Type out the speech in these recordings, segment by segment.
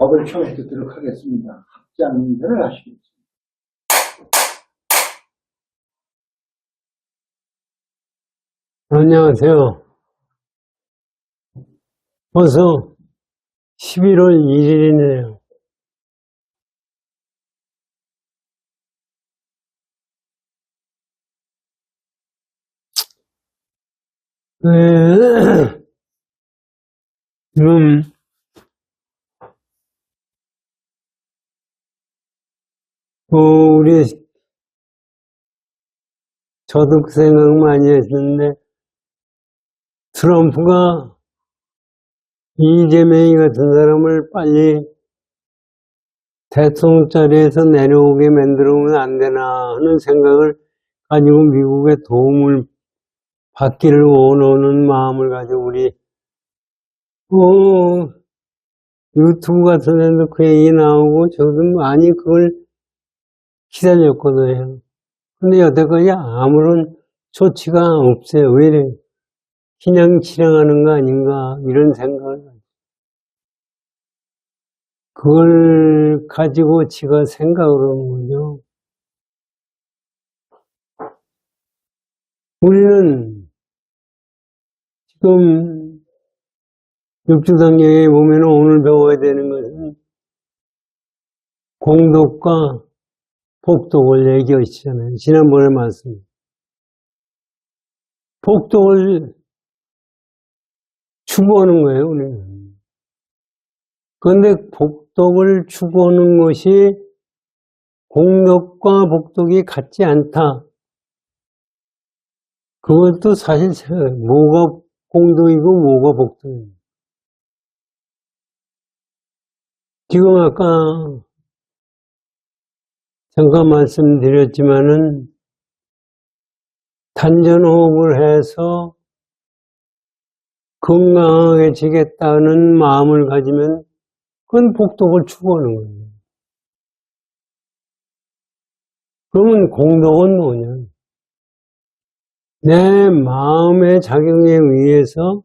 법을 처음에 듣도록 하겠습니다. 합장전을 하시겠습니다. 안녕하세요. 벌써 11월 1일이네요. 지금 우리 저도 그 생각 많이 했는데 트럼프가 이재명이 같은 사람을 빨리 대통령 자리에서 내려오게 만들어오면 안 되나 하는 생각을 가지고 미국의 도움을 받기를 원하는 마음을 가지고 우리 유튜브 같은 데도 그 얘기 나오고 저도 많이 그걸 기다렸거든요. 근데 여태까지 아무런 조치가 없어요. 왜 이래? 그냥 실행하는 거 아닌가 이런 생각을 그걸 가지고 지가 생각을 하는 거죠. 우리는 지금 육주당경에 보면 오늘 배워야 되는 것은 공덕과 복덕을 얘기하시잖아요. 지난번에 말씀. 복덕을 추구하는 거예요, 우리는. 그런데 복덕을 추구하는 것이 공덕과 복덕이 같지 않다. 그것도 사실 뭐가 공덕이고 뭐가 복덕이고. 지금 아까 잠깐 말씀드렸지만은 단전호흡을 해서 건강하게 지겠다는 마음을 가지면 그건 복덕을 추구하는 거예요. 그러면 공덕은 뭐냐? 내 마음의 작용에 의해서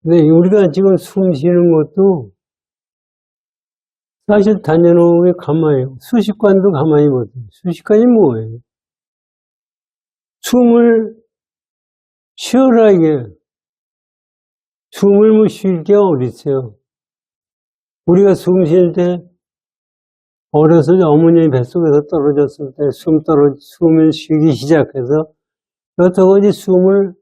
근데 우리가 지금 숨 쉬는 것도 사실 단전호흡이 가만히 수식관도 가만히 보세요. 수식관이 뭐예요? 숨을 쉬어라 이게. 숨을 못 쉴 게 어딨어요. 우리가 숨 쉴 때 어렸을 때 어머니 뱃속에서 떨어졌을 때 숨을 쉬기 시작해서 여태까지 숨을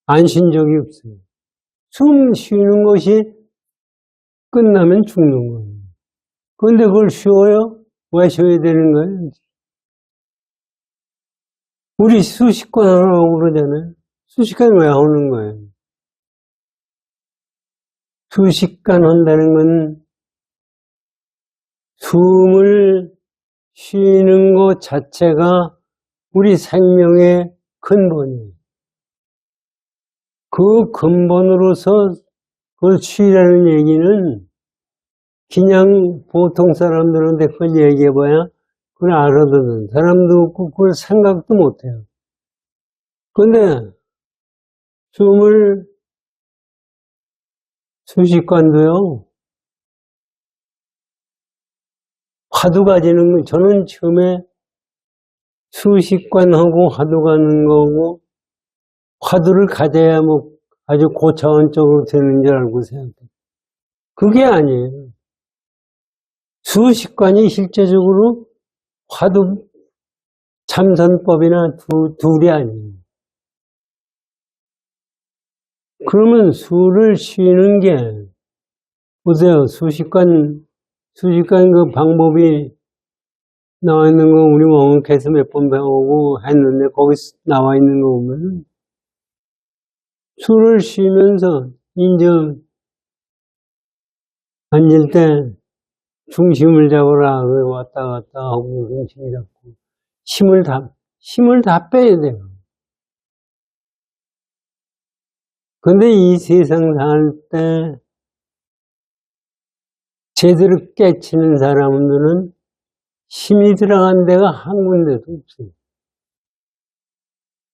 안 쉰 적이 없어요. 숨 쉬는 것이 끝나면 죽는 거예요. 그런데 그걸 쉬어요? 왜 쉬어야 되는 거예요? 우리 수식관 하라고 그러잖아요. 수식관 왜 하는 거예요? 수식관 한다는 건 숨을 쉬는 것 자체가 우리 생명의 근본이에요. 그 근본으로서 그걸 쉬라는 얘기는 그냥 보통 사람들한테 그걸 얘기해봐야 그걸 알아듣는 사람도 없고 그걸 생각도 못해요. 근데 숨을 수식관도요. 화두 가지는 거 저는 처음에 수식관하고 화두 가는 거고 화두를 가져야 뭐 아주 고차원적으로 되는 줄 알고 생각해요. 그게 아니에요. 수식관이 실제적으로 화두 참선법이나 둘이 아니에요. 그러면 수를 쉬는 게 보세요. 수식관 그 방법이 나와 있는 거 우리 원어에서 몇 번 배우고 했는데 거기 나와 있는 거 보면 술을 쉬면서 이제 앉을 때 중심을 잡으라 왔다 갔다 하고 중심 잡고 힘을 다 빼야 돼요. 근데 이 세상 살 때 제대로 깨치는 사람들은 힘이 들어간 데가 한 군데도 없어요.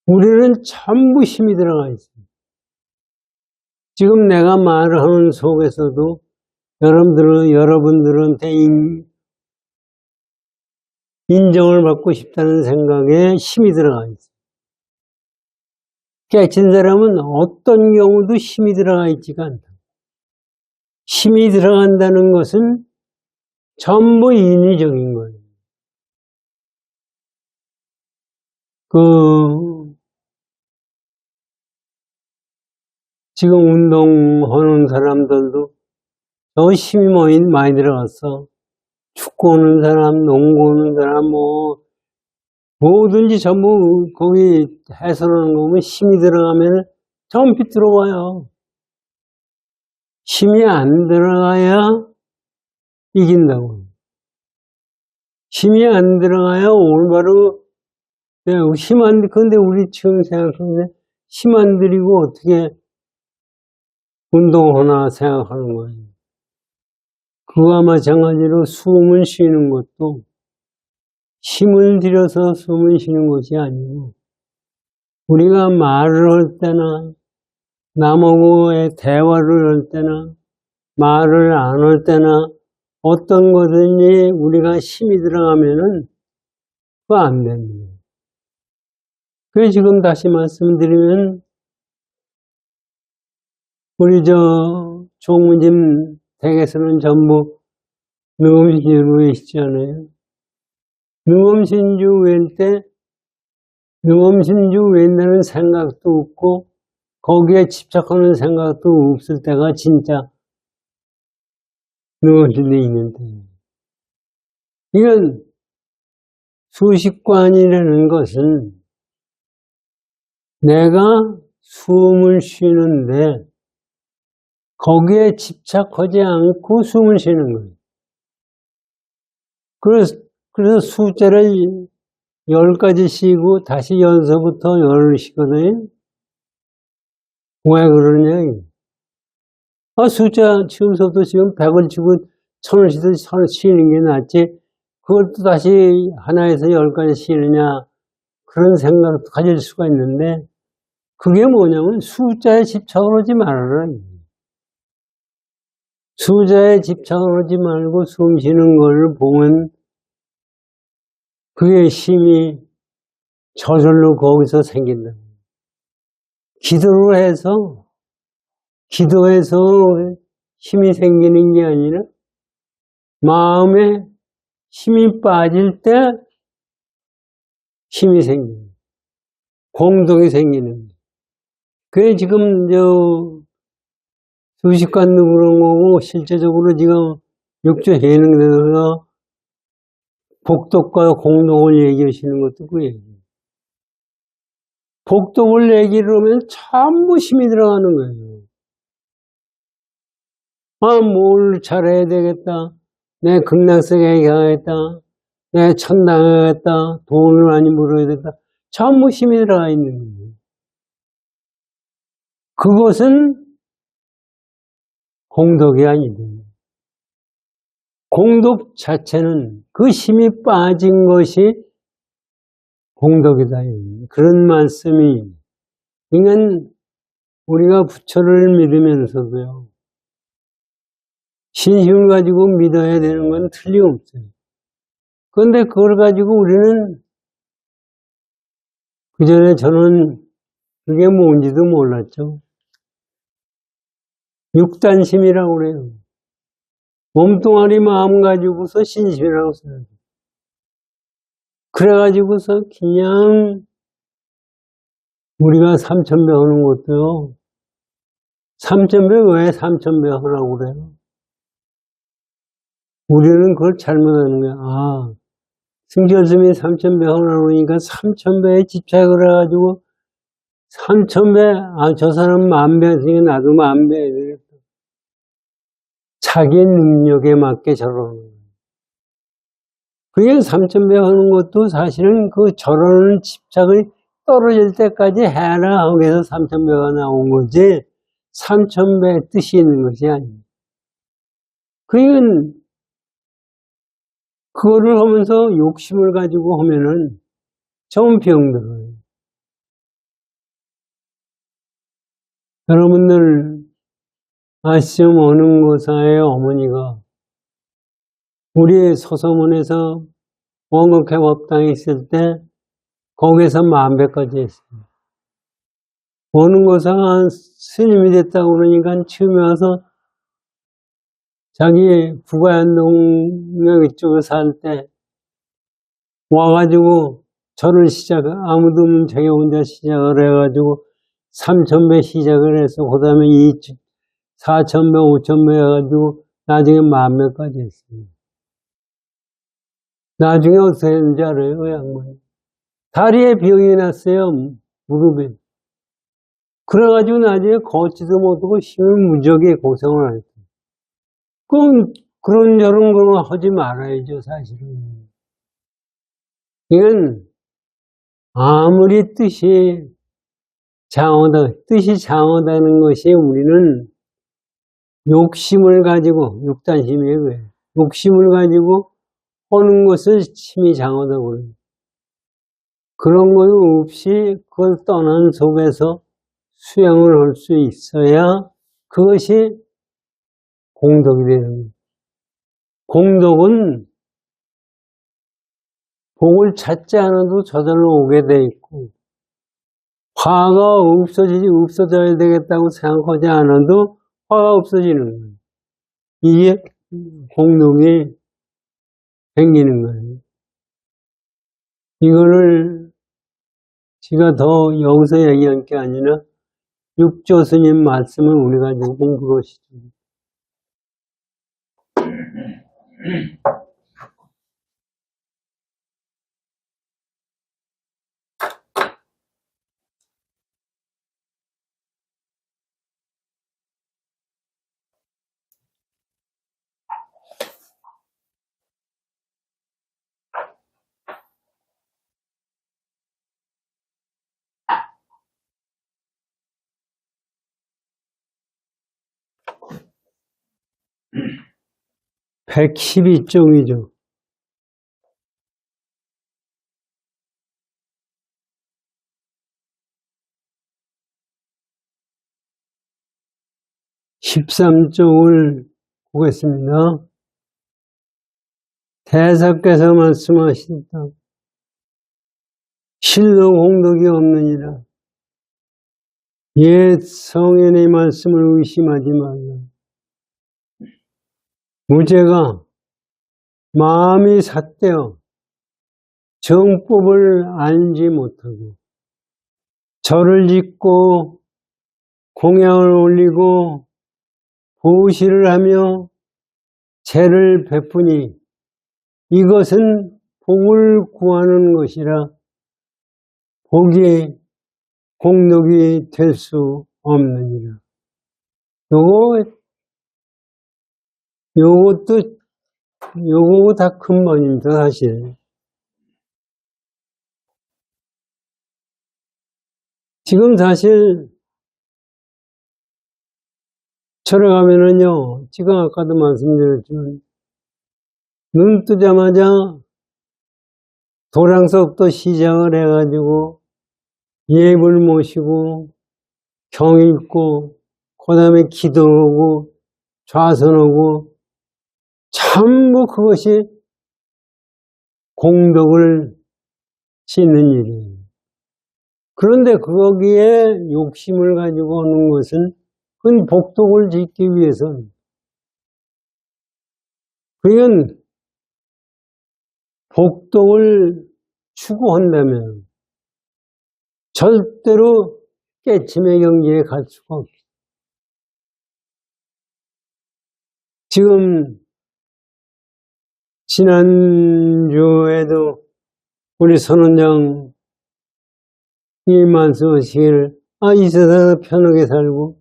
우리는 전부 힘이 들어가 있어요. 지금 내가 말하는 속에서도 여러분들한테 인정을 받고 싶다는 생각에 힘이 들어가 있어요. 깨친 사람은 어떤 경우도 힘이 들어가 있지가 않다. 힘이 들어간다는 것은 전부 인위적인 거예요. 지금 운동하는 사람들도 저 힘이 많이 들어갔어. 축구 하는 사람, 농구 하는 사람, 뭐든지 전부 거기 해설하는 거 보면 힘이 들어가면 전부 들어와요. 힘이 안 들어가야 이긴다고. 힘이 안 들어가야 올바로, 근데 우리 지금 생각하는데 힘 안 들이고 어떻게 운동하나 생각하는 거예요. 그와 마찬가지로 숨을 쉬는 것도 힘을 들여서 숨을 쉬는 것이 아니고 우리가 말을 할 때나 남하고의 대화를 할 때나 말을 안 할 때나 어떤 거든지 우리가 힘이 들어가면은 그거 안 됩니다. 그래서 지금 다시 말씀드리면 우리 조문님 댁에서는 전부 능엄신주로 계시잖아요. 능엄신주 외일 때 능엄신주 외인다는 생각도 없고 거기에 집착하는 생각도 없을 때가 진짜 능엄신주에 있는 때예요. 이건 수식관이라는 것은 내가 숨을 쉬는데 거기에 집착하지 않고 숨을 쉬는 거예요. 그래서 숫자를 10가지 쉬고 다시 연서부터 10을 쉬거든요. 왜 그러냐? 숫자 지금서부터 지금 100을 치고 1000을 쉬듯이 1000을 쉬는 게 낫지. 그걸 또 다시 하나에서 10가지 쉬느냐. 그런 생각도 가질 수가 있는데 그게 뭐냐면 숫자에 집착을 하지 말아라. 숫자에 집착을 하지 말고 숨 쉬는 걸 보면 그게 힘이 저절로 거기서 생긴다. 기도해서 힘이 생기는 게 아니라 마음에 힘이 빠질 때 힘이 생기는 거예요. 공덕이 생기는 거예요. 그게 지금 수식관도 그런 거고 실제적으로 지금 육조 해능대에서 복덕과 공덕을 얘기하시는 것도 그 얘기예요. 복덕을 얘기를 하면 전부 힘이 들어가는 거예요. 뭘 잘해야 되겠다. 내 극락세계에 가야겠다. 내 천당하겠다. 돈을 많이 벌어야 되겠다. 전부 힘이 들어가 있는 거예요. 그것은 공덕이 아니고 공덕 자체는 그 힘이 빠진 것이 공덕이다. 그런 말씀이 그러니까 우리가 부처를 믿으면서도요. 신심을 가지고 믿어야 되는 건 틀림없어요. 그런데 그걸 가지고 우리는 그전에 저는 그게 뭔지도 몰랐죠. 육단심이라고 그래요. 몸뚱아리 마음 가지고서 신심이라고 써요. 그래가지고서 그냥 우리가 삼천배 하는 것도요. 삼천배 왜 삼천배 하라고 그래요? 우리는 그걸 잘못하는 거야. 승결스님이 삼천배 하라고 그러니까 삼천배에 집착을 해가지고 삼천배, 저 사람 만배 했으니까 나도 만배 해야 되겠다. 자기 능력에 맞게 저러는 거예요. 그게 삼천배 하는 것도 사실은 그 저러는 집착이 떨어질 때까지 해라 하고 해서 삼천배가 나온 거지 삼천배의 뜻이 있는 것이 아니에요. 그거를 하면서 욕심을 가지고 하면은 좀 병들어요. 여러분들 아시죠? 어느 고사의 어머니가 우리 소서문에서 원국회 법당에 있을 때 거기서 만배까지 했어요. 어느 고사가 스님이 됐다고 그러니까 처음에 와서 자기 부가연동역 이쪽에 살 때 와가지고 절을 아무도 없는 자기 혼자 시작을 해가지고 3,000배 시작을 해서 그 다음에 4,000배, 5,000배 해가지고 나중에 10,000배까지 했어요. 나중에 어떻게 했는지 알아요? 그 양반이. 다리에 병이 났어요. 무릎에. 그래가지고 나중에 걷지도 못하고 힘을 무지하게 고생을 했어요. 그런저런 거 하지 말아야죠, 사실은. 이건 아무리 뜻이 장하다는 것이 우리는 욕심을 가지고, 육단심이에요, 그게. 욕심을 가지고 하는 것을 힘이 장하다고 그래요. 그런 것 없이 그걸 떠난 속에서 수양을 할 수 있어야 그것이 공덕이 되는 거예요. 공덕은 복을 찾지 않아도 저절로 오게 돼 있고, 화가 없어져야 되겠다고 생각하지 않아도 화가 없어지는 거예요. 이게 공덕이 생기는 거예요. 이거를 제가 더 여기서 얘기할 게 아니라 육조 스님 말씀을 우리가 지금 공부를 하시죠. (112쪽이죠) 13쪽을 보겠습니다. 대사께서 말씀하신다. 실로 공덕이 없느니라. 옛 성현의 말씀을 의심하지 말라. 무죄가 마음이 삿되어 정법을 알지 못하고 절을 짓고 공양을 올리고 보시를 하며 죄를 베푸니 이것은 복을 구하는 것이라 복이 공덕이 될 수 없느니라. 요것도 다 근본입니다, 사실. 지금 사실 절에 가면은요, 지금 아까도 말씀드렸지만 눈 뜨자마자 도량석도 시작을 해가지고 예불 모시고 경 읽고 그 다음에 기도하고 좌선하고 전부 그것이 공덕을 씻는 일이에요. 그런데 거기에 욕심을 가지고 하는 것은 그건 복덕을 짓기 위해서는 그건 복덕을 추구한다면 절대로 깨침의 경지에 갈 수가 없어요. 지금 지난주에도 우리 선원장이 말씀하시기를 이 세상에 편하게 살고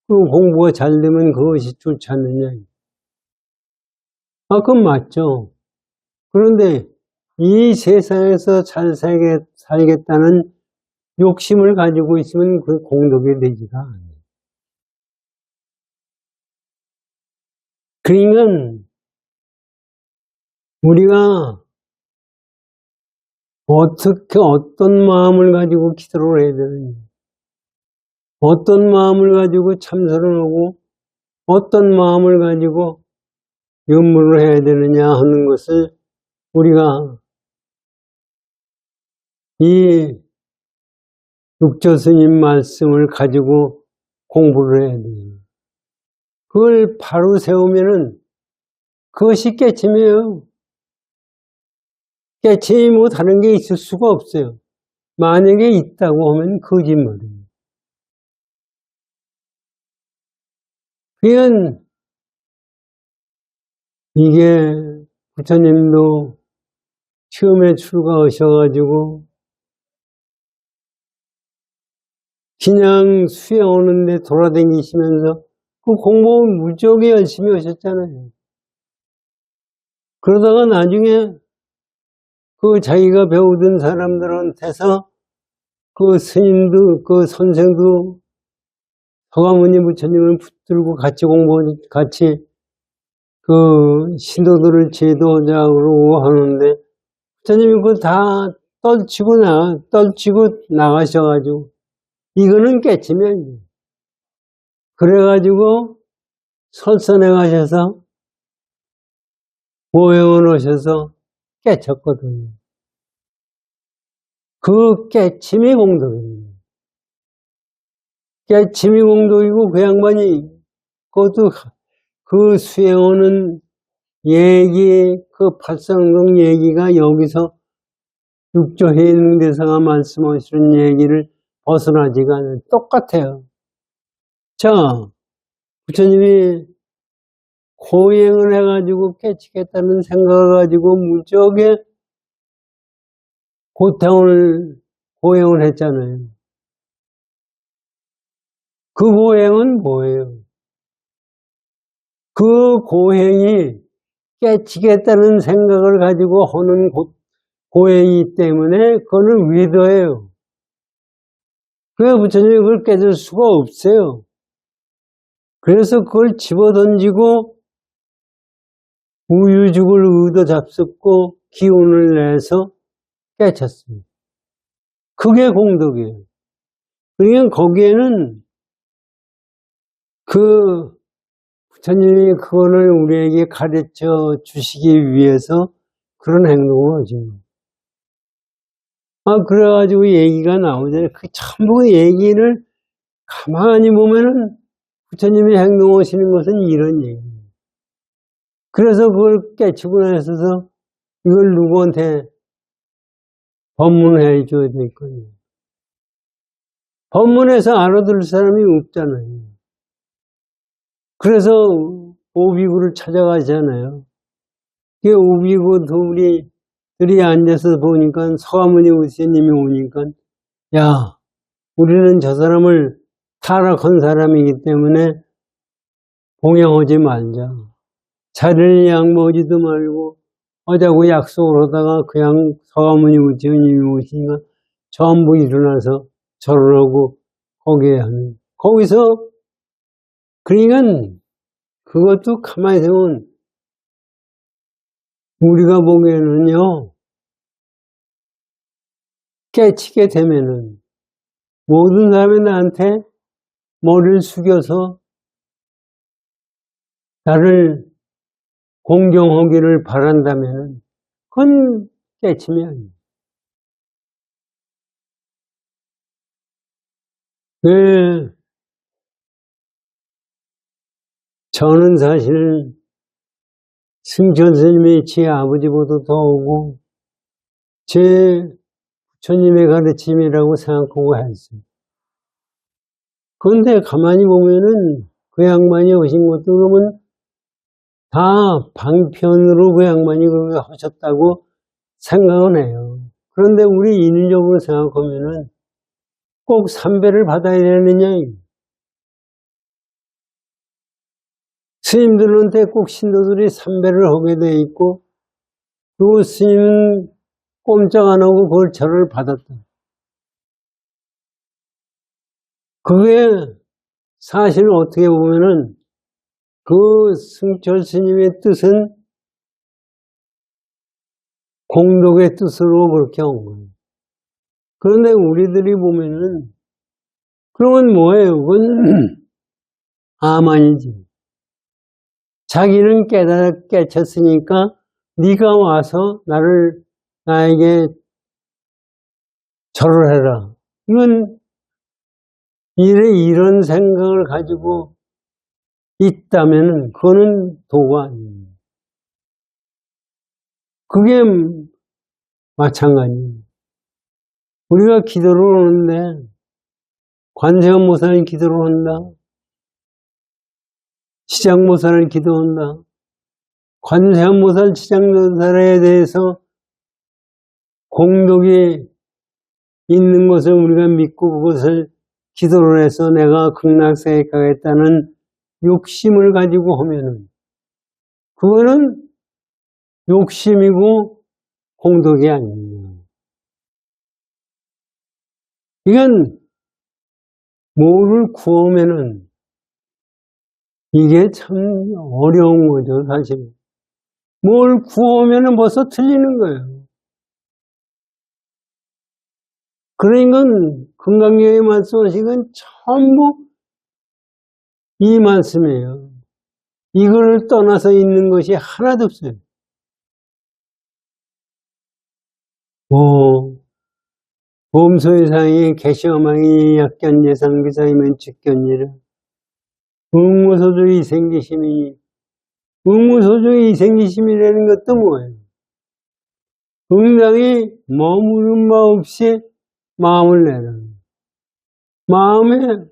그리고 공부가 잘 되면 그것이 좋지 않느냐. 그건 맞죠. 그런데 이 세상에서 잘 살겠다는 욕심을 가지고 있으면 그 공덕이 되지가 않아요. 그러니까 우리가 어떤 마음을 가지고 기도를 해야 되는지, 어떤 마음을 가지고 참선을 하고 어떤 마음을 가지고 연무를 해야 되느냐 하는 것을 우리가 이 육조 스님 말씀을 가지고 공부를 해야 돼요. 그걸 바로 세우면은 그것이 깨침이에요. 깨침이 뭐 다른 게 있을 수가 없어요. 만약에 있다고 하면 거짓말이에요. 그러니까 이게 부처님도 처음에 출가하셔가지고 그냥 수행 오는데 돌아다니시면서 그 공부 무지하게 열심히 하셨잖아요. 그러다가 나중에 그 자기가 배우던 사람들한테서 그 스님도 그 선생도 서가모니 부처님을 붙들고 같이 같이 그 신도들을 제도자로 하는데 부처님이 그걸 다 떨치고 나가셔가지고 이거는 깨치면 그래가지고 설선에 가셔서 보행을 하셔서 깨쳤거든요. 그 깨침이 공덕입니다. 깨침이 공덕이고 그 양반이 그것도 그 수행하는 얘기, 그 팔상동 얘기가 여기서 육조해능대사가 말씀하시는 얘기를 벗어나지가 않아요. 똑같아요. 자, 부처님이 고행을 해가지고 깨치겠다는 생각을 가지고 무지하게 고행을 했잖아요. 그 고행은 뭐예요? 그 고행이 깨치겠다는 생각을 가지고 하는 고행이기 때문에 그거는 위도예요. 그래서 부처님이 그걸 깨질 수가 없어요. 그래서 그걸 집어던지고 우유죽을 의도 잡숫고 기운을 내서 깨쳤습니다. 그게 공덕이에요. 그러니까 거기에는 그 부처님이 그거를 우리에게 가르쳐 주시기 위해서 그런 행동을 하죠. 그래가지고 얘기가 나오잖아요. 그 전부 얘기를 가만히 보면은 부처님이 행동하시는 것은 이런 얘기예요. 그래서 그걸 깨치고 나서서 이걸 누구한테 법문해 줘야 될 거예요. 법문해서 알아들 사람이 없잖아요. 그래서 오비구를 찾아가잖아요. 그 오비구 둘이 앉아서 보니까 서가모니 우세님이 오니까 야, 우리는 저 사람을 타락한 사람이기 때문에 봉양하지 말자. 자리를 양보하지도 말고 하자고 약속을 하다가 그냥 서가모니 우세님이 오시니까 전부 일어나서 절하고 거기에 하는. 거기서 그러니까 그것도 가만히 보면 우리가 보기에는요, 깨치게 되면은 모든 사람이 나한테 머리를 숙여서 나를 공경하기를 바란다면은 그건 깨침이 아니에요. 네, 저는 사실 승천 스님이 제 아버지보다 더 오고 제 부처님의 가르침이라고 생각하고 했어요. 그런데 가만히 보면은 그 양반이 오신 것도 그러면 다 방편으로 그 양반이 그렇게 하셨다고 생각은 해요. 그런데 우리 인위적으로 생각하면은 꼭 삼배를 받아야 되느냐? 스님들한테 꼭 신도들이 삼배를 하게 돼 있고, 그 스님은 꼼짝 안 하고 그걸 절을 받았다. 그게 사실 어떻게 보면은 그 승철 스님의 뜻은 공덕의 뜻으로 그렇게 한 거예요. 그런데 우리들이 보면은, 그러면 뭐예요? 그건 아만이지. 자기는 깨쳤으니까 네가 와서 나에게 절을 해라. 이건 이런 생각을 가지고 있다면 그거는 도가 아니에요. 그게 마찬가지예요. 우리가 기도를 하는데 관세음보살은 기도를 한다. 지장보살은 기도한다. 관세음보살, 지장보살에 대해서 공덕이 있는 것을 우리가 믿고 그것을 기도를 해서 내가 극락세에 가겠다는 욕심을 가지고 하면은 그거는 욕심이고 공덕이 아닙니다. 이건 뭐를 구하면은 이게 참 어려운 거죠, 사실. 뭘 구하면은 벌써 틀리는 거예요. 그러니까 금강경에 말씀하신 건 전부 이 말씀이에요. 이거를 떠나서 있는 것이 하나도 없어요. 보험소유상이 개시어망이 약견예상기사이면 직견이라 응무소주의 생기심이 응무소주의 생기심이라는 것도 뭐예요? 응당이 머무른 바 없이 마음을 내라. 마음에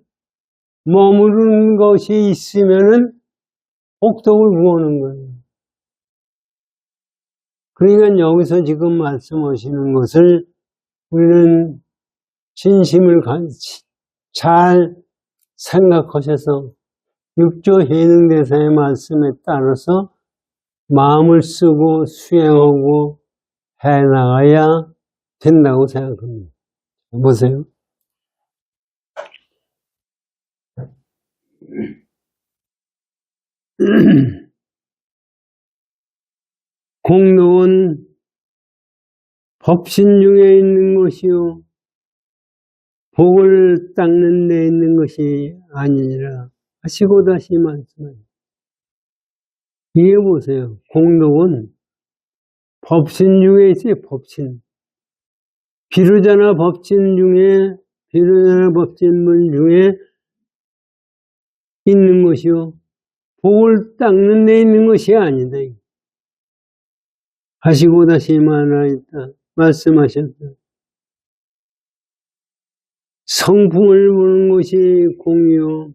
머무른 것이 있으면은 복덕을 구하는 거예요. 그러니까 여기서 지금 말씀하시는 것을 우리는 진심을 잘 생각하셔서 육조 해능대사의 말씀에 따라서 마음을 쓰고 수행하고 해나가야 된다고 생각합니다. 보세요. 공덕은 법신 중에 있는 것이요 복을 닦는 데 있는 것이 아니니라 하시고 다시 말씀합니다. 이해 보세요. 공덕은 법신 중에 있어요. 법신. 비루자나 법진문 중에 있는 것이요 복을 닦는 데 있는 것이 아니다. 하시고 다시 말씀하셨다. 성품을 보는 것이 공이요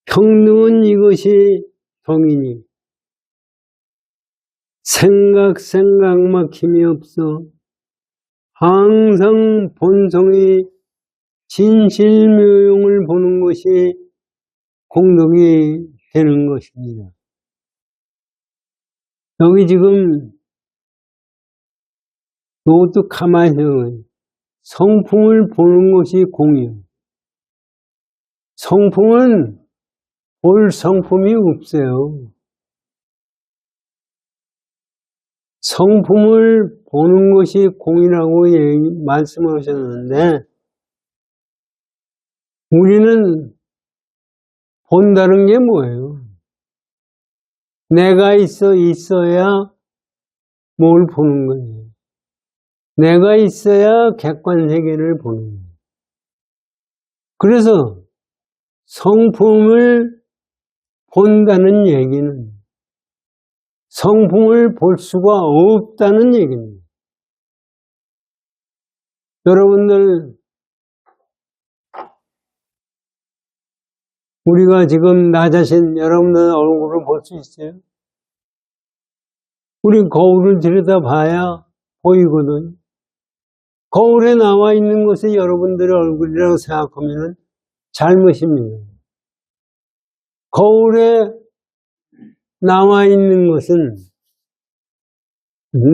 평등은 이것이 덕이니 생각 막힘이 없어 항상 본성의 진실묘용을 보는 것이 공덕이 되는 것입니다. 여기 지금 이것도 가만히 생각해요. 성품을 보는 것이 공이요. 성품은 볼 성품이 없어요. 성품을 보는 것이 공이라고 말씀하셨는데 우리는 본다는 게 뭐예요? 내가 있어야 뭘 보는 거예요. 내가 있어야 객관세계를 보는 거예요. 그래서 성품을 본다는 얘기는 성품을 볼 수가 없다는 얘기입니다. 여러분들 우리가 지금 나 자신 여러분들 얼굴을 볼 수 있어요? 우리 거울을 들여다봐야 보이거든. 거울에 나와 있는 것이 여러분들의 얼굴이라고 생각하면 잘못입니다. 거울에 나와 있는 것은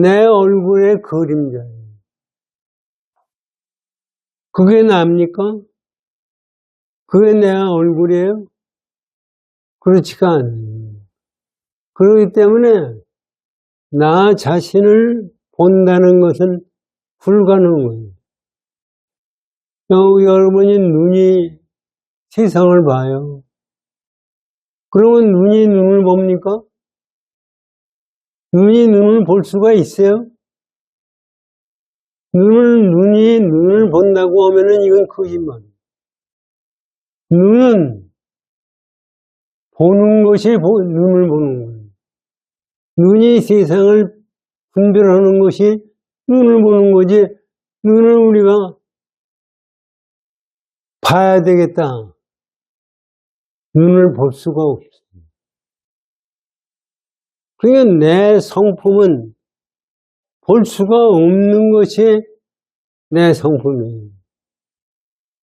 내 얼굴의 그림자예요. 그게 납니까? 그게 내 얼굴이에요? 그렇지가 않아요. 그렇기 때문에 나 자신을 본다는 것은 불가능한 거예요. 여러분이 눈이 세상을 봐요. 그러면 눈이 눈을 봅니까? 눈이 눈을 볼 수가 있어요? 눈이 눈을 본다고 하면은 이건 거짓말이에요. 눈은 보는 것이 눈을 보는 거예요. 눈이 세상을 분별하는 것이 눈을 보는 거지, 눈을 우리가 봐야 되겠다. 눈을 볼 수가 없어요. 그러니까 내 성품은 볼 수가 없는 것이 내 성품이에요.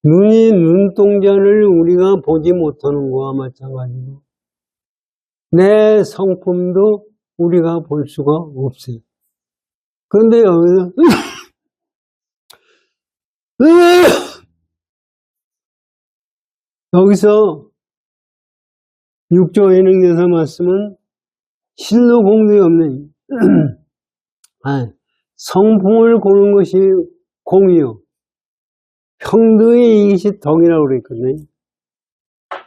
눈이 눈동자를 우리가 보지 못하는 거와 마찬가지로 내 성품도 우리가 볼 수가 없어요. 그런데 여기서 6조 예능대사 말씀은 실로 공덕이 없네. 성품을 보는 것이 공이요. 평등의 이것이 덕이라고 그랬거든요.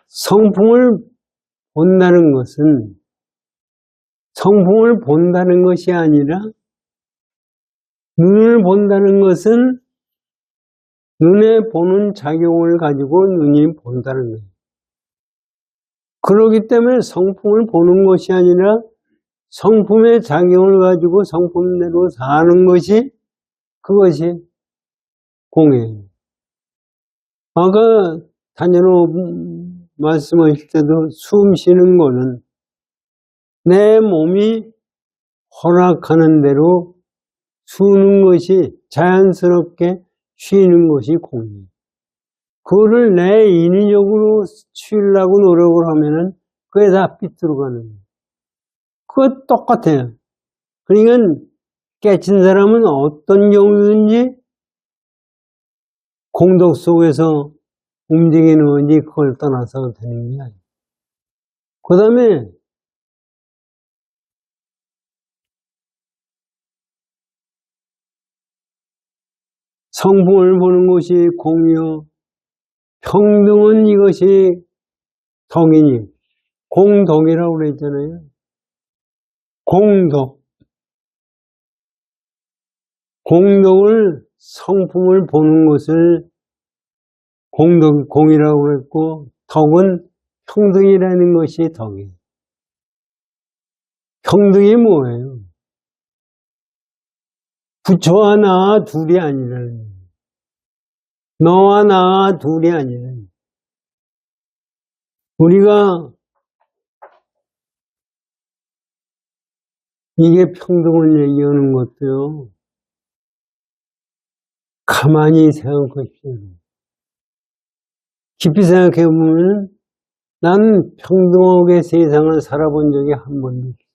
성품을 본다는 것은 성품을 본다는 것이 아니라 눈을 본다는 것은 눈에 보는 작용을 가지고 눈이 본다는 거예요. 그렇기 때문에 성품을 보는 것이 아니라 성품의 작용을 가지고 성품대로 사는 것이 그것이 공예예요. 아까 단연호 말씀하실 때도 숨 쉬는 거는 내 몸이 허락하는 대로 쉬는 것이 자연스럽게 쉬는 것이 공예예요. 그거를 내 인위적으로 쉬려고 노력을 하면은 그게 다 삐뚤어가는 거예요. 그거 똑같아요. 그러니까 깨친 사람은 어떤 경우든지 공덕 속에서 움직이는 건지 그걸 떠나서 되는 게 아니에요. 그 다음에 성품을 보는 것이 공이요. 평등은 이것이 덕이니 공덕이라고 그랬잖아요. 공덕. 공덕을 성품을 보는 것을 공이라고 그랬고 덕은 평등이라는 것이 덕이에요. 평등이 뭐예요? 부처와 나 둘이 아니라는 거예요. 너와 나 둘이 아니라는 거예요. 우리가 이게 평등을 얘기하는 것도요. 가만히 생각하십시오. 깊이 생각해 보면 난 평등하게 세상을 살아본 적이 한 번도 없어요.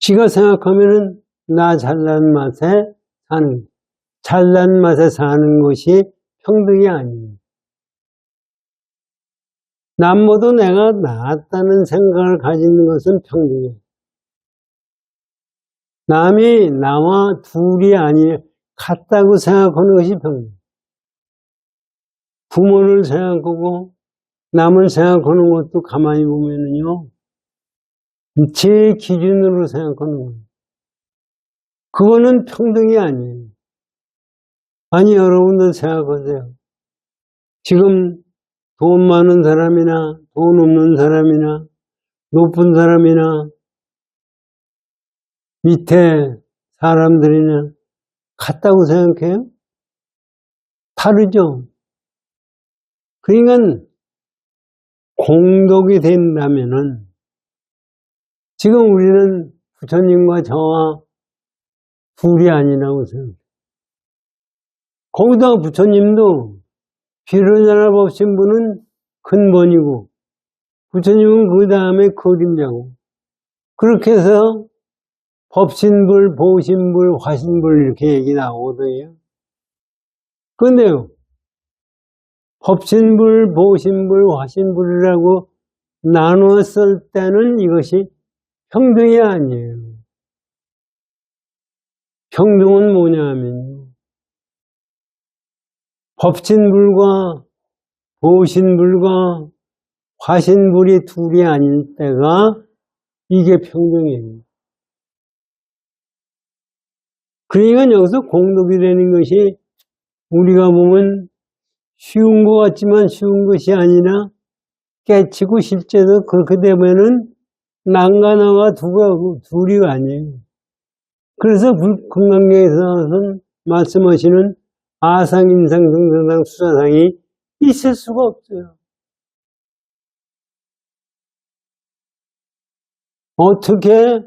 지가 생각하면은 나 잘난 맛에 사는 것이 평등이 아니에요. 남보다 내가 낫다는 생각을 가지는 것은 평등이에요. 남이 나와 둘이 아니 같다고 생각하는 것이 평등이에요. 부모를 생각하고 남을 생각하는 것도 가만히 보면은요, 제 기준으로 생각하는 거예요. 그거는 평등이 아니에요. 아니, 여러분들 생각하세요. 지금 돈 많은 사람이나 돈 없는 사람이나 높은 사람이나 밑에 사람들이나 같다고 생각해요? 다르죠? 그러니까 공덕이 된다면은 지금 우리는 부처님과 저와 둘이 아니라고 생각해요. 거기다가 부처님도 비로자나 법신 분은 근본이고 부처님은 그 다음에 그림자고 그렇게 해서 법신불, 보신불, 화신불 이렇게 얘기 나오거든요. 그런데요, 법신불, 보신불, 화신불이라고 나누었을 때는 이것이 평등이 아니에요. 평등은 뭐냐 하면요. 법신불과 보신불과 화신불이 둘이 아닐 때가 이게 평등이에요. 그러니까 여기서 공덕이라는 것이 우리가 보면 쉬운 것 같지만 쉬운 것이 아니라 깨치고 실제로 그렇게 되면은 난과 나가 둘이 아니에요. 그래서 건강계에서는 말씀하시는 아상, 인상, 등등상, 수사상이 있을 수가 없어요. 어떻게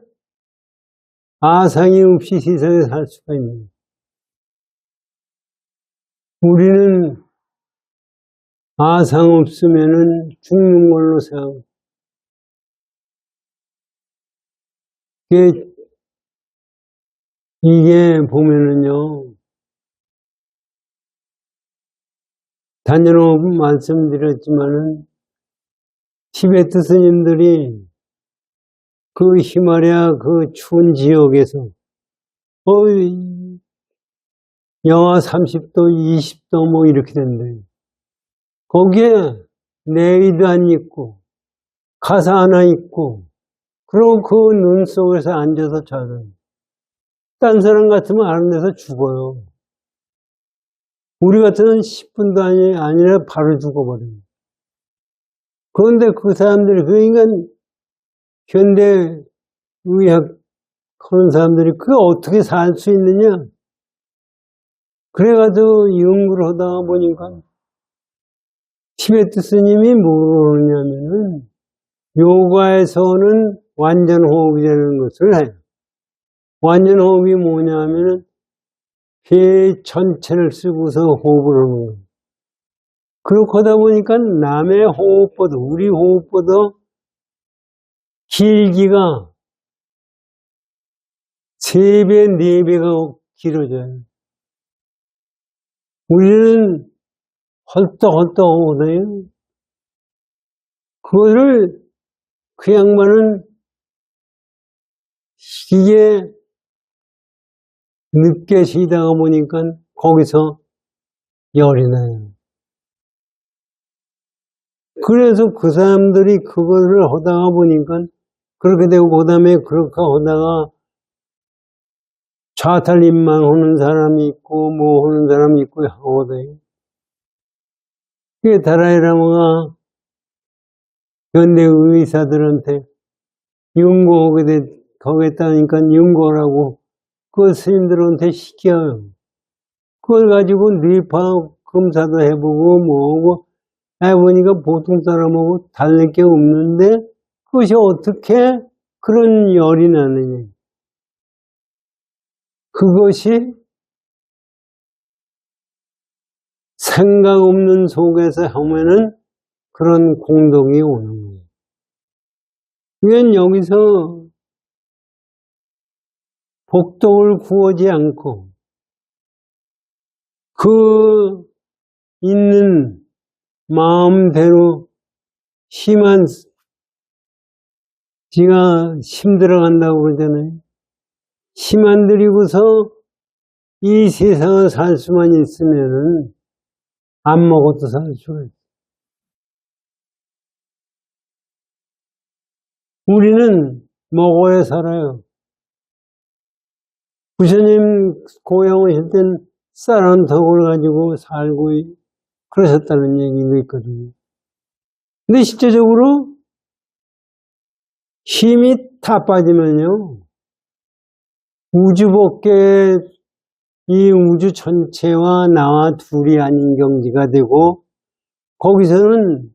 아상이 없이 세상에 살 수가 있느냐. 우리는 아상 없으면은 죽는 걸로 생각해요. 이게 보면은요, 단연히 말씀드렸지만은, 티베트 스님들이 그 히말라야 그 추운 지역에서, 영하 30도, 20도 뭐 이렇게 된대요. 거기에 내의도 안 있고, 가사 하나 있고, 그리고 그 눈 속에서 앉아서 자요. 딴 사람 같으면 아는 데서 죽어요. 우리 같으면 10분도 아니라 바로 죽어버려요. 그런데 그 사람들이, 그러니까 현대 의학 하는 사람들이 그게 어떻게 살 수 있느냐? 그래가지고 연구를 하다가 보니까 티베트 스님이 뭘 그러냐면은 요가에서는 완전호흡이라는 것을 해요. 완전호흡이 뭐냐면은 배 전체를 쓰고서 호흡을 하는 거예요. 그렇게 하다 보니까 남의 호흡보다, 우리 호흡보다 길기가 3배, 4배가 길어져요. 우리는 헐떡헐떡 하거든요. 그거를 그 양반은 이게 늦게 쉬다가 보니까 거기서 열이 나요. 그래서 그 사람들이 그거를 하다가 보니까 그렇게 되고 그 다음에 그렇게 하다가 좌탈림만 하는 사람이 있고 뭐 하는 사람이 있고 하거든요. 그게 다라이라마가 현대 의사들한테 거기다니까 윤고라고 그 스님들한테 시켜요. 그걸 가지고 뇌파 검사도 해보고 뭐하고 해보니까 보통 사람하고 다를 게 없는데 그것이 어떻게 그런 열이 나느냐. 그것이 생각 없는 속에서 하면은 그런 공덕이 오는 거예요. 이건 여기서 복덕을 구하지 않고 그 있는 마음대로 힘만 지가 힘들어간다고 그러잖아요. 힘 안 들이고서 이 세상을 살 수만 있으면은 안 먹어도 살 수가 있어요. 우리는 먹어야 살아요. 부처님 고향 오실 땐 쌀 한 턱을 가지고 살고 그러셨다는 얘기가 있거든요. 근데 실제적으로 힘이 다 빠지면요, 우주 밖에 이 우주 전체와 나와 둘이 아닌 경지가 되고, 거기서는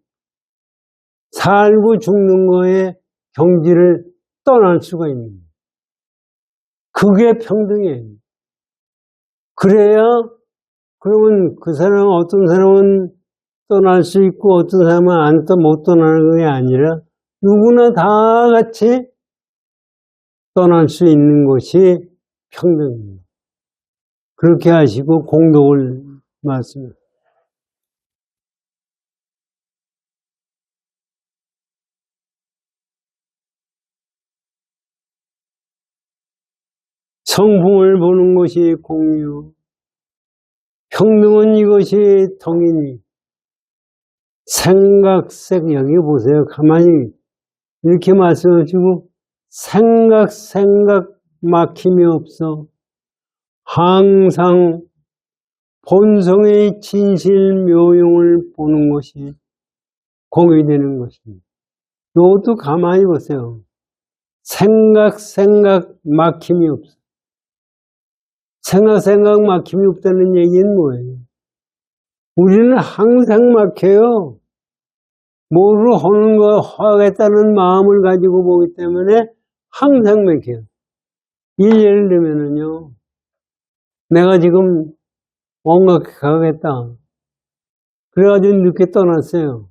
살고 죽는 거에 경지를 떠날 수가 있는 거예요. 그게 평등이에요. 그래야, 그러면 그 사람, 어떤 사람은 떠날 수 있고, 어떤 사람은 못 떠나는 게 아니라, 누구나 다 같이 떠날 수 있는 것이 평등입니다. 그렇게 하시고 공덕을 말씀합니다. 성품을 보는 것이 공유, 평등은 이것이 통이니 생각색, 여기 보세요. 가만히 이렇게 말씀하시고, 생각 막힘이 없어. 항상 본성의 진실 묘용을 보는 것이 공유되는 것입니다. 이것도 가만히 보세요. 생각 막힘이 없어. 생각 막힘이 없다는 얘기는 뭐예요? 우리는 항상 막혀요. 뭐를 하는 거 하겠다는 마음을 가지고 보기 때문에 항상 막혀요. 예를 들면은요, 내가 지금 원각에 가겠다. 그래가지고 늦게 떠났어요.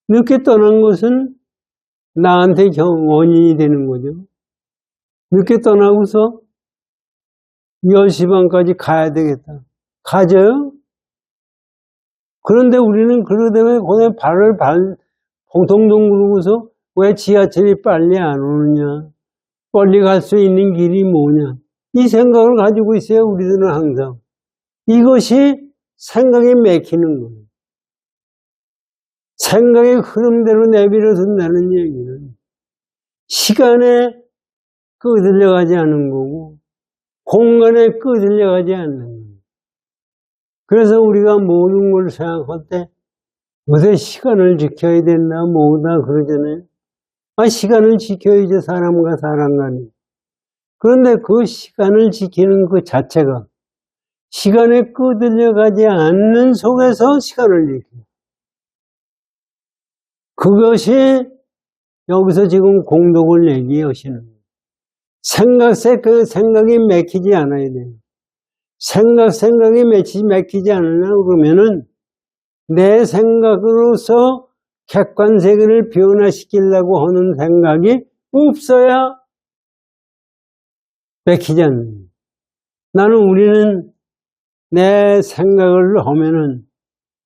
늦게 떠난 것은 나한테 원인이 되는 거죠. 늦게 떠나고서 10시 반까지 가야 되겠다. 가져요? 그런데 우리는 그러다가 그냥 발을 동동 구르고서 왜 지하철이 빨리 안 오느냐? 빨리 갈 수 있는 길이 뭐냐? 이 생각을 가지고 있어요, 우리들은 항상. 이것이 생각에 맥히는 거예요. 생각의 흐름대로 내버려 둔다는 얘기는 시간에 끄들려가지 않은 거고 공간에 끄들려가지 않는 거예요. 그래서 우리가 모든 걸 생각할 때 요새 시간을 지켜야 된다 뭐다 그러잖아요. 시간을 지켜야지 사람과 사람 간에. 그런데 그 시간을 지키는 그 자체가 시간에 끄들려가지 않는 속에서 시간을 지켜요. 그것이 여기서 지금 공덕을 얘기하시는 거예요. 그 생각이 맥히지 않아야 돼요. 생각이 맥히지 않으냐 그러면은 내 생각으로서 객관세계를 변화시키려고 하는 생각이 없어야 맥히지 않는 거예요. 우리는 내 생각을 하면은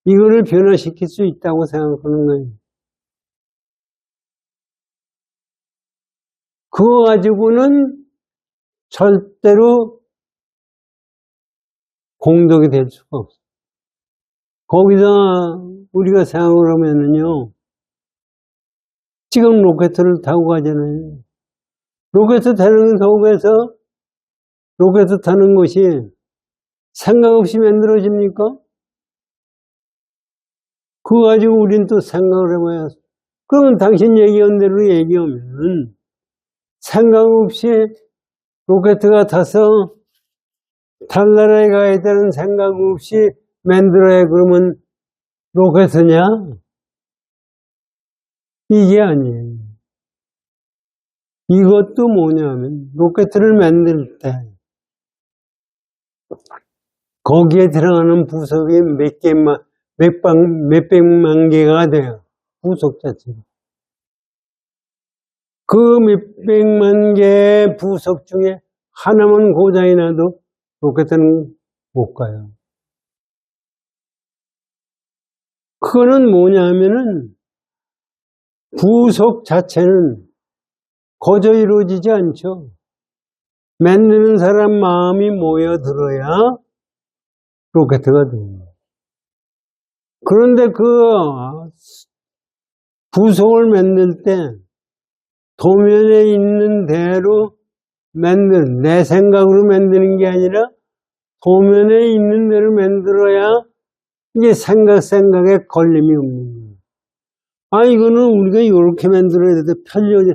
이거를 변화시킬 수 있다고 생각하는 거예요. 그거 가지고는 절대로 공덕이 될 수가 없어요. 거기서 우리가 생각을 하면은요, 지금 로켓을 타고 가잖아요. 로켓 타는 속에서 로켓 타는 것이 생각 없이 만들어집니까? 그거 가지고 우린 또 생각을 해봐야. 그러면 당신 얘기한 대로 얘기하면 생각 없이 로켓가 타서 달나라에 가야 되는 생각 없이 만들어야 그러면 로켓이냐? 이게 아니에요. 이것도 뭐냐면 로켓을 만들 때 거기에 들어가는 부속이 몇백만 개가 돼요. 부속 자체가. 그 몇백만 개의 부속 중에 하나만 고장이 나도 로켓은 못 가요. 그거는 뭐냐면은 부속 자체는 거저 이루어지지 않죠. 만드는 사람 마음이 모여들어야 로켓가 됩니다. 그런데 그 부속을 만들 때 도면에 있는 대로 내 생각으로 만드는 게 아니라 도면에 있는 대로 만들어야 이게 생각에 걸림이 없는 거예요. 이거는 우리가 이렇게 만들어야 돼. 편리하게.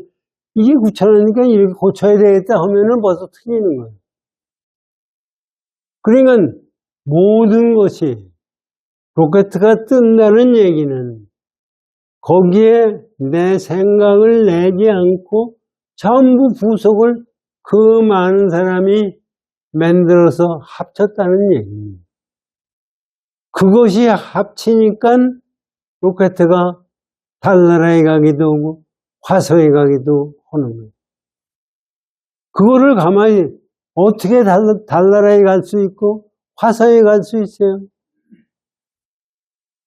이게 귀찮으니까 이렇게 고쳐야 되겠다 하면은 벌써 틀리는 거예요. 그러니까 모든 것이 로켓가 뜬다는 얘기는 거기에 내 생각을 내지 않고 전부 부속을 그 많은 사람이 만들어서 합쳤다는 얘기입니다. 그것이 합치니까 로켓가 달나라에 가기도 하고 화성에 가기도 하는 거예요. 그거를 가만히 어떻게 달나라에 갈 수 있고 화성에 갈 수 있어요?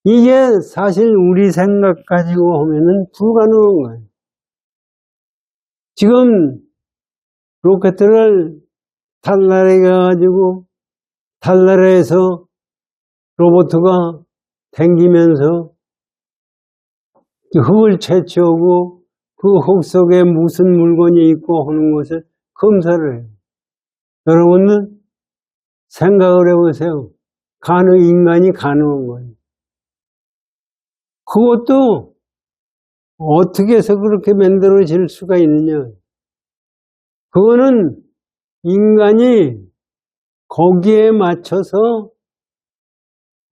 이게 사실 우리 생각 가지고 하면은 불가능한 거예요. 지금 로켓을 달나라에 가가지고 달나라에서 로봇가 댕기면서 흙을 채취하고 그 흙 속에 무슨 물건이 있고 하는 것을 검사를 해요. 여러분은 생각을 해보세요. 인간이 가능한 거예요. 그것도 어떻게 해서 그렇게 만들어질 수가 있느냐. 그거는 인간이 거기에 맞춰서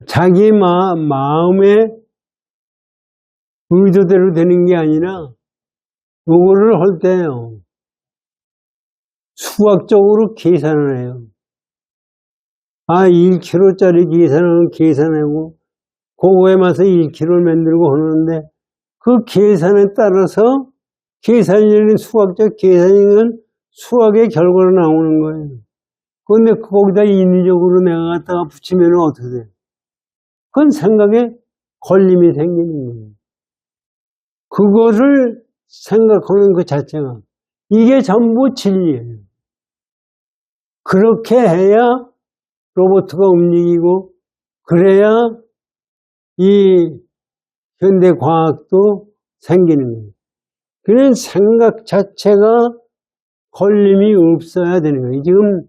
자기 마음의 의도대로 되는 게 아니라 요거를 할 때요. 수학적으로 계산을 해요. 1kg짜리 계산하고 그거에 맞서 1kg를 만들고 하는데 그 계산에 따라서 계산이 수학적 계산이면 수학의 결과로 나오는 거예요. 그런데 거기다 인위적으로 내가 갖다가 붙이면 어떻게 돼요? 그건 생각에 걸림이 생기는 거예요. 그거를 생각하는 그 자체가 이게 전부 진리예요. 그렇게 해야 로봇가 움직이고 그래야 이 현대과학도 생기는 거예요. 그런 생각 자체가 걸림이 없어야 되는 거예요. 지금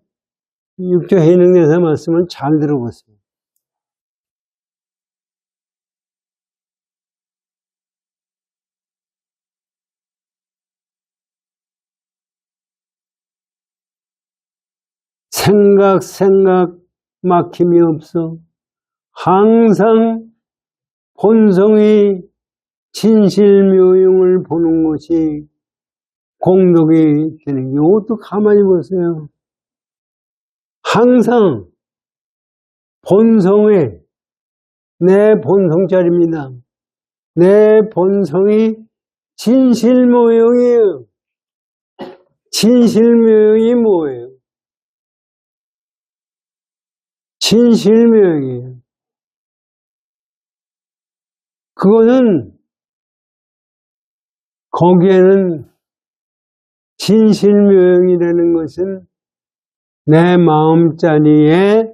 육조 해능대사 말씀을 잘 들어보세요. 생각 막힘이 없어. 항상 본성의 진실묘용을 보는 것이 공덕이 되는 게 이것도 가만히 보세요. 항상 본성의 내 본성짜리입니다. 내 본성이 진실묘용이에요. 진실묘용이 뭐예요? 진실묘용이에요. 그거는 거기에는 진실묘용이라는 것은 내 마음자리에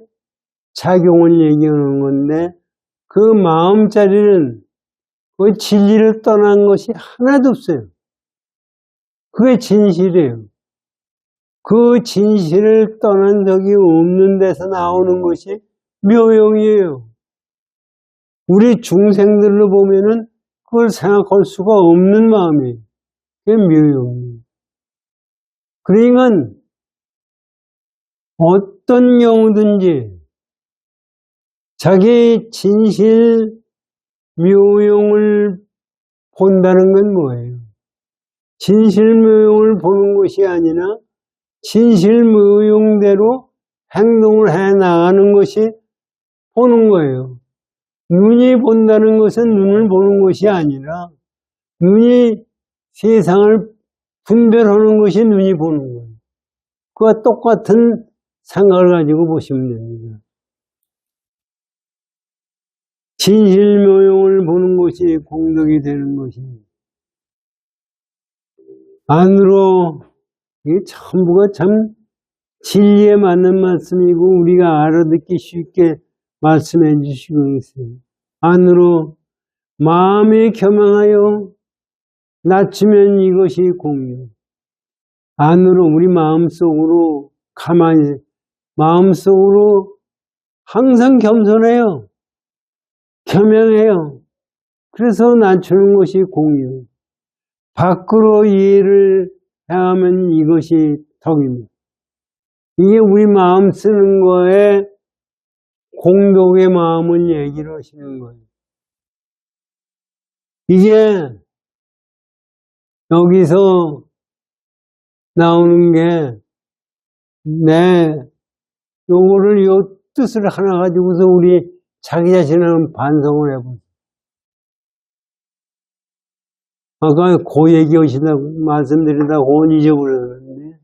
작용을 얘기하는 건데 그 마음자리는 그 진리를 떠난 것이 하나도 없어요. 그게 진실이에요. 그 진실을 떠난 적이 없는 데서 나오는 것이 묘용이에요. 우리 중생들로 보면은 그걸 생각할 수가 없는 마음이에요. 그게 묘용이에요. 그러니까 어떤 경우든지 자기 진실 묘용을 본다는 건 뭐예요? 진실 묘용을 보는 것이 아니라 진실 묘용대로 행동을 해 나가는 것이 보는 거예요. 눈이 본다는 것은 눈을 보는 것이 아니라 눈이 세상을 분별하는 것이 눈이 보는 거예요. 그와 똑같은 생각을 가지고 보시면 됩니다. 진실묘용을 보는 것이 공덕이 되는 것입니다. 안으로 이게 전부가 참 진리에 맞는 말씀이고 우리가 알아듣기 쉽게 말씀해 주시고 있어요. 안으로 마음이 겸양하여 낮추면 이것이 공유. 안으로 우리 마음속으로 가만히 마음속으로 항상 겸손해요. 겸양해요. 그래서 낮추는 것이 공유. 밖으로 이해를 행하면 이것이 덕입니다. 이게 우리 마음 쓰는 거에 공덕의 마음을 얘기를 하시는 거예요. 이게 여기서 나오는 게 요거를 요 뜻을 하나 가지고서 우리 자기 자신을 반성을 해보세요. 아까 그 얘기 하시다고 말씀드리다고 잊어버렸는데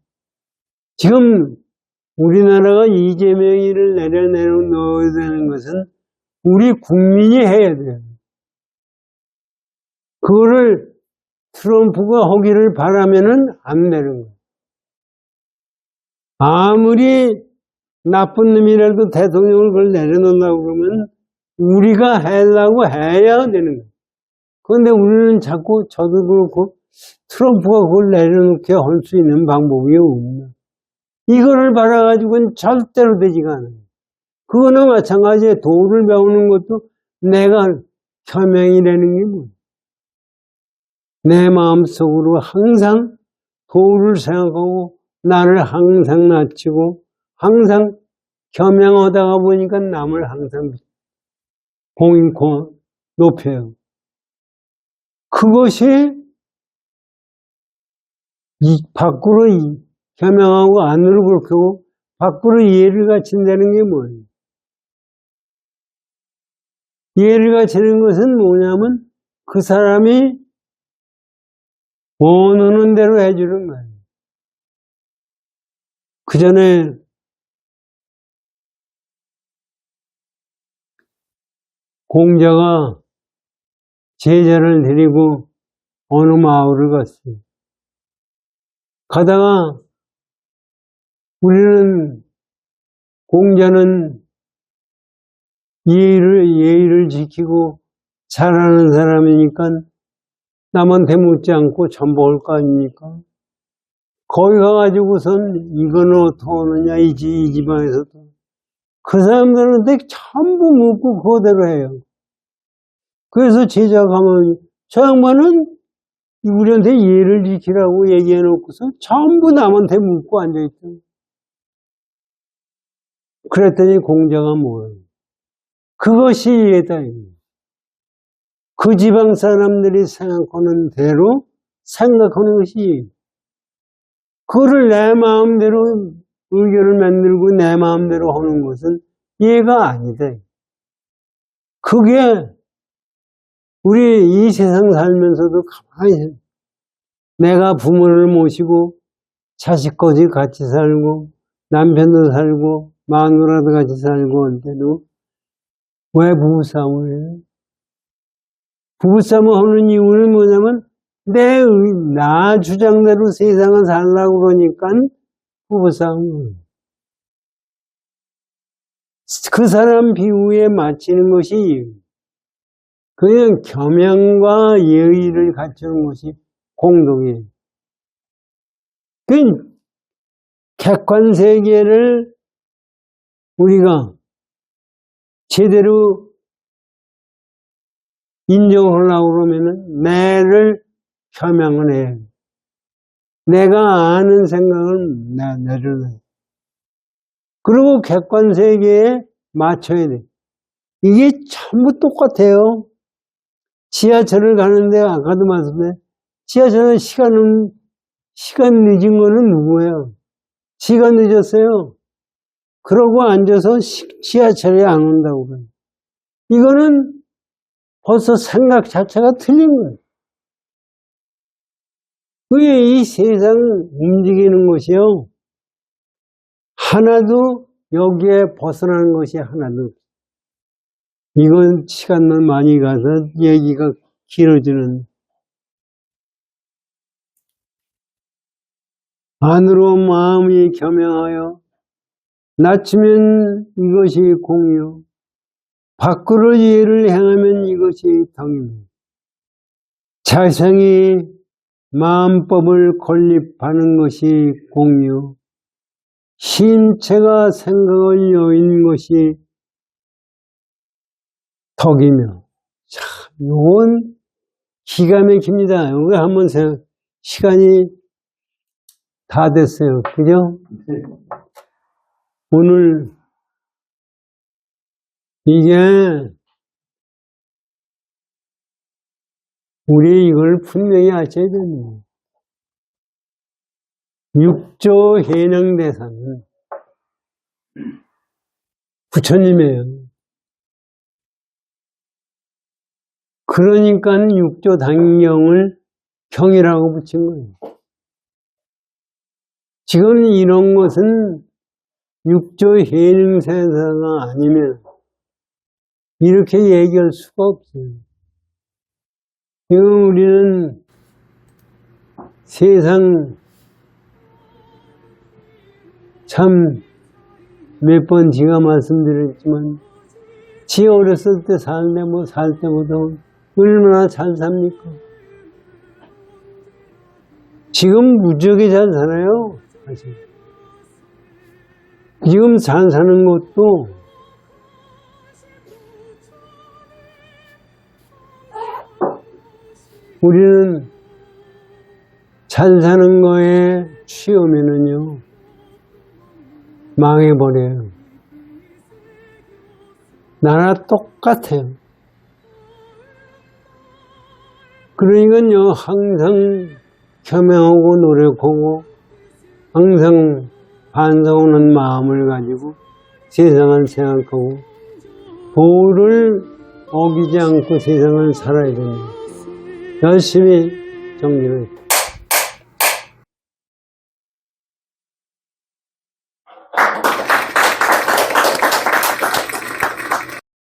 지금 우리나라가 이재명이를 내려놓아야 되는 것은 우리 국민이 해야 돼요. 그거를 트럼프가 하기를 바라면은 안 되는 거예요. 아무리 나쁜 놈이라도 대통령을 그걸 내려놓는다고 그러면 우리가 하려고 해야 되는 거예요. 그런데 우리는 자꾸 저도 그렇고 트럼프가 그걸 내려놓게 할 수 있는 방법이 없나. 이거를 받아가지고는 절대로 되지가 않아요. 그거나 마찬가지에 도를 배우는 것도 내가 켜명이라는 게 뭐예요? 내 마음속으로 항상 도를 생각하고 나를 항상 낮추고 항상 겸양하다가 보니까 남을 항상 공인코 높여요. 그것이 밖으로 겸양하고 안으로 그렇게 하고 밖으로 이해를 갖춘다는 게 뭐예요? 이해를 갖추는 것은 뭐냐면 그 사람이 원하는 대로 해주는 거예요. 그 전에 공자가 제자를 데리고 어느 마을을 갔어요. 가다가 우리는 공자는 예의를 지키고 잘하는 사람이니까 남한테 묻지 않고 전복할 거 아닙니까? 거기 가가지고선 이거는 어떻게 하느냐 이 집안에서도 그 사람들한테 전부 묻고 그대로 해요. 그래서 제자가 가면 저 양반은 우리한테 예를 지키라고 얘기해놓고서 전부 남한테 묻고 앉아있죠. 그랬더니 공자가 뭐예요? 그것이 예다. 그 지방 사람들이 생각하는 대로 생각하는 것이 그거를 내 마음대로 의견을 만들고 내 마음대로 하는 것은 이해가 아니다. 그게 우리 이 세상 살면서도 가만히 내가 부모를 모시고 자식까지 같이 살고 남편도 살고 마누라도 같이 살고 할 때도 왜 부부싸움을 해요? 부부싸움을 하는 이유는 뭐냐면 나 주장대로 세상을 살라고 그러니까 부부싸움을 그 사람 비유에 맞추는 것이 그냥 겸양과 예의를 갖추는 것이 공동이에요. 그 객관세계를 우리가 제대로 인정하려고 그러면은 내를 겸양을 해요. 내가 아는 생각을 내려놔요. 그리고 객관세계에 맞춰야 돼. 이게 전부 똑같아요. 지하철을 가는데 아까도 말씀드렸는데 지하철은 시간 늦은 거는 누구예요? 지가 늦었어요. 그러고 앉아서 지하철에 안 온다고 그래요. 이거는 벌써 생각 자체가 틀린 거예요. 그게 이 세상 움직이는 것이요. 하나도 여기에 벗어나는 것이 하나도 없어요. 이건 시간만 많이 가서 얘기가 길어지는. 안으로 마음이 겸양하여 낮추면 이것이 공이요. 밖으로 이해를 행하면 이것이 덕입니다. 자성이 마음법을 건립하는 것이 공이요. 신체가 생각을 여인 것이 덕이며. 참, 이건 기가 막힙니다. 여기 한번 시간이 다 됐어요. 그죠? 오늘 이게 우리 이걸 분명히 아셔야 됩니다. 육조 해능대사는 부처님이에요. 그러니까 육조 당경을 경이라고 붙인 거예요. 지금 이런 것은 육조 해능대사가 아니면 이렇게 얘기할 수가 없어요. 지금 우리는 세상 참 몇 번 제가 말씀드렸지만 지 어렸을 때 살 때보다 얼마나 잘 삽니까? 지금 무지하게 잘 살아요. 사실. 지금 잘 사는 것도 우리는 잘 사는 거에 취하면은요, 망해버려요. 나라 똑같아요. 그러니까요, 항상 겸허하고 노력하고, 항상 반성하는 마음을 가지고 세상을 생각하고, 도를 어기지 않고 세상을 살아야 됩니다. 열심히 정리를